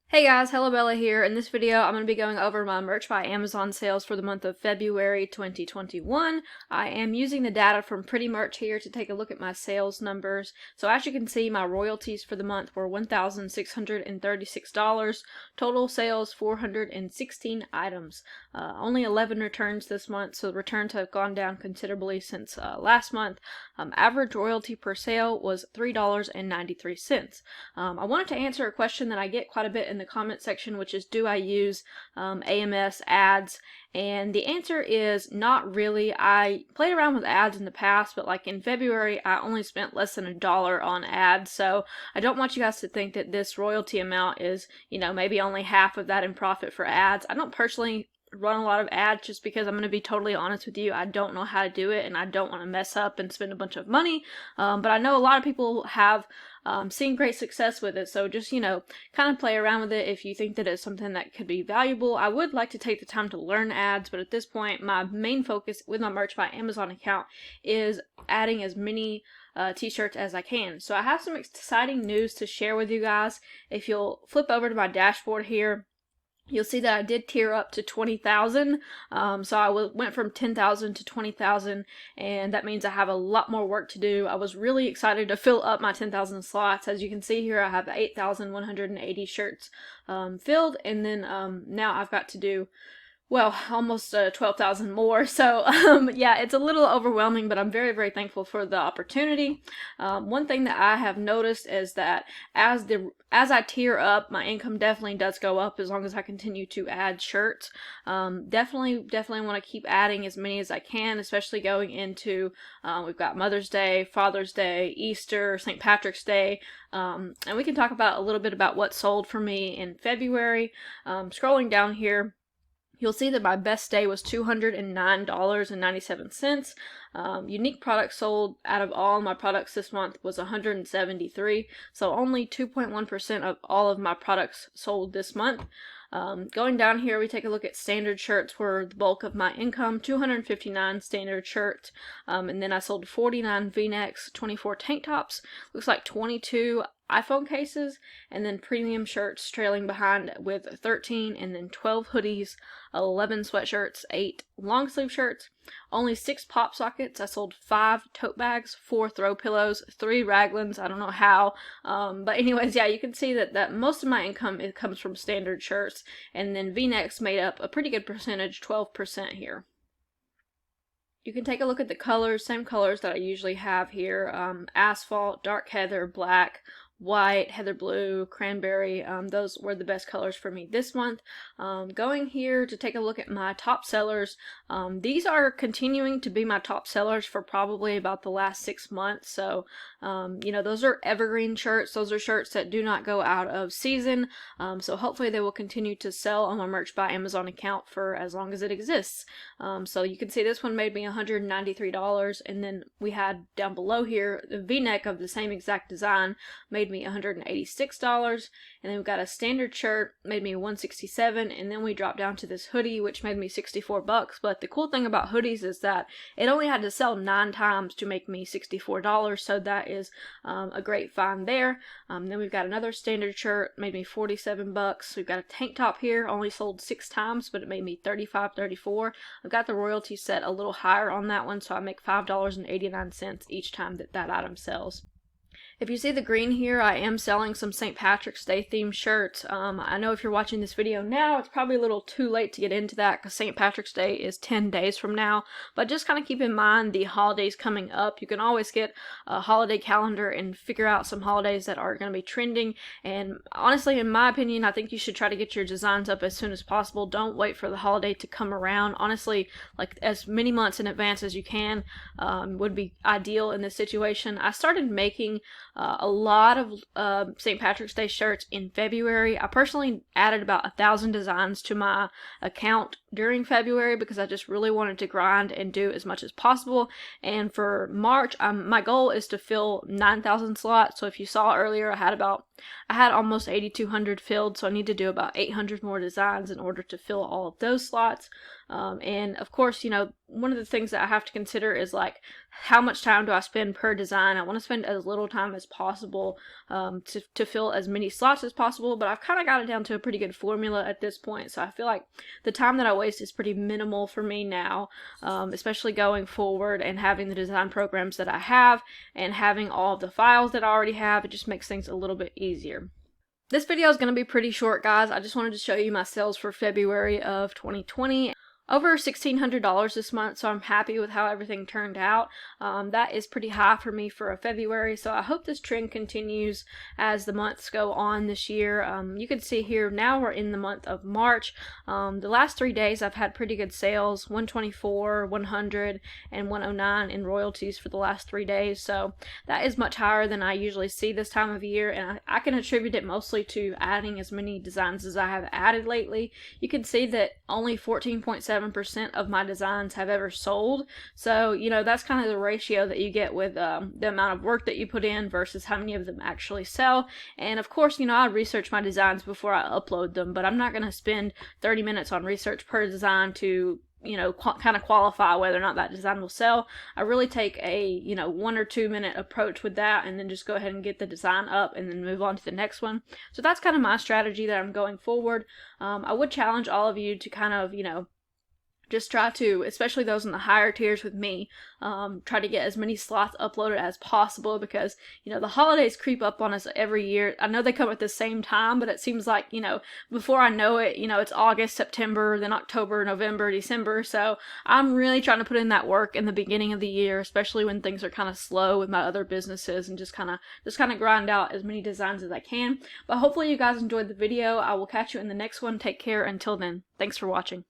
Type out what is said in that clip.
Hey guys, Hello Bella here. In this video, I'm going to be going over my Merch by Amazon sales for the month of February 2021. I am using the data from Pretty Merch here to take a look at my sales numbers. So as you can see, my royalties for the month were $1,636. Total sales, 416 items. Only 11 returns this month, so the returns have gone down considerably since last month. Average royalty per sale was $3.93. I wanted to answer a question that I get quite a bit in the comment section, which is, do I use AMS ads? And the answer is not really. I played around with ads in the past, but like in February, I only spent less than $1 on ads, so I don't want you guys to think that this royalty amount is, maybe only half of that in profit for ads. I don't personally run a lot of ads just because I'm going to be totally honest with you. I don't know how to do it, and I don't want to mess up and spend a bunch of money, but I know a lot of people have seen great success with it, so just, kind of play around with it if you think that it's something that could be valuable. I would like to take the time to learn ads, but at this point, my main focus with my Merch by Amazon account is adding as many t-shirts as I can. So I have some exciting news to share with you guys. If you'll flip over to my dashboard here, you'll see that I did tier up to 20,000. So I went from 10,000 to 20,000, and that means I have a lot more work to do. I was really excited to fill up my 10,000 slots. As you can see here, I have 8,180 shirts filled, and then now I've got to do, well, almost 12,000 more. So yeah, it's a little overwhelming, but I'm very, very thankful for the opportunity. One thing that I have noticed is that as I tier up, my income definitely does go up as long as I continue to add shirts. Definitely want to keep adding as many as I can, especially going into, we've got Mother's Day, Father's Day, Easter, St. Patrick's Day, and we can talk about a little bit about what sold for me in February. Scrolling down here, you'll see that my best day was $209.97. Unique products sold out of all my products this month was 173, so only 2.1% of all of my products sold this month. Going down here, we take a look at standard shirts were the bulk of my income, 259 standard shirts, and then I sold 49 v-necks, 24 tank tops, looks like 22 iPhone cases, and then premium shirts trailing behind with 13, and then 12 hoodies, 11 sweatshirts, 8 long sleeve shirts, only 6 pop sockets. I sold 5 tote bags, 4 throw pillows, 3 raglans. I don't know how, but anyways, yeah, you can see that most of my income comes from standard shirts, and then v-necks made up a pretty good percentage, 12% here. You can take a look at the colors, same colors that I usually have here, asphalt, dark heather, black, white, heather blue, cranberry. Those were the best colors for me this month. Going here to take a look at my top sellers, these are continuing to be my top sellers for probably about the last 6 months. So those are evergreen shirts. Those are shirts that do not go out of season, so hopefully they will continue to sell on my Merch by Amazon account for as long as it exists. So you can see this one made me $193, and then we had down below here the v-neck of the same exact design made me $186, and then we've got a standard shirt made me $167, and then we dropped down to this hoodie which made me $64. But the cool thing about hoodies is that it only had to sell 9 times to make me $64, so that is a great find there. Then we've got another standard shirt made me $47. We've got a tank top here, only sold 6 times, but it made me $35.34. I've got the royalty set a little higher on that one, so I make $5.89 each time that item sells. If you see the green here, I am selling some St. Patrick's Day themed shirts. I know if you're watching this video now, it's probably a little too late to get into that because St. Patrick's Day is 10 days from now. But just kind of keep in mind the holidays coming up. You can always get a holiday calendar and figure out some holidays that are going to be trending. And honestly, in my opinion, I think you should try to get your designs up as soon as possible. Don't wait for the holiday to come around. Honestly, like as many months in advance as you can would be ideal in this situation. I started making a lot of St. Patrick's Day shirts in February. I personally added about 1,000 designs to my account during February because I just really wanted to grind and do as much as possible. And for March, my goal is to fill 9,000 slots. So if you saw earlier, I had almost 8,200 filled, so I need to do about 800 more designs in order to fill all of those slots. And of course, you know, one of the things that I have to consider is like, how much time do I spend per design? I want to spend as little time as possible to fill as many slots as possible, but I've kind of got it down to a pretty good formula at this point, so I feel like the time that I waste is pretty minimal for me now, especially going forward and having the design programs that I have and having all of the files that I already have. It just makes things a little bit easier. This video is going to be pretty short, guys. I just wanted to show you my sales for February of 2020. Over $1,600 this month, so I'm happy with how everything turned out. That is pretty high for me for a February, so I hope this trend continues as the months go on this year. You can see here, now we're in the month of March. The last 3 days I've had pretty good sales, 124, 100, and 109 in royalties for the last 3 days, so that is much higher than I usually see this time of year, and I can attribute it mostly to adding as many designs as I have added lately. You can see that only 14.7% of my designs have ever sold, so you know, that's kind of the ratio that you get with the amount of work that you put in versus how many of them actually sell. And of course, you know, I research my designs before I upload them, but I'm not going to spend 30 minutes on research per design to, you know, kind of qualify whether or not that design will sell. I really take a, you know, 1 or 2 minute approach with that, and then just go ahead and get the design up and then move on to the next one. So that's kind of my strategy that I'm going forward. I would challenge all of you to kind of, you know, just try to, especially those in the higher tiers with me, try to get as many slots uploaded as possible, because, you know, the holidays creep up on us every year. I know they come at the same time, but it seems like, you know, before I know it, you know, it's August, September, then October, November, December. So I'm really trying to put in that work in the beginning of the year, especially when things are kind of slow with my other businesses, and just kind of grind out as many designs as I can. But hopefully you guys enjoyed the video. I will catch you in the next one. Take care until then. Thanks for watching.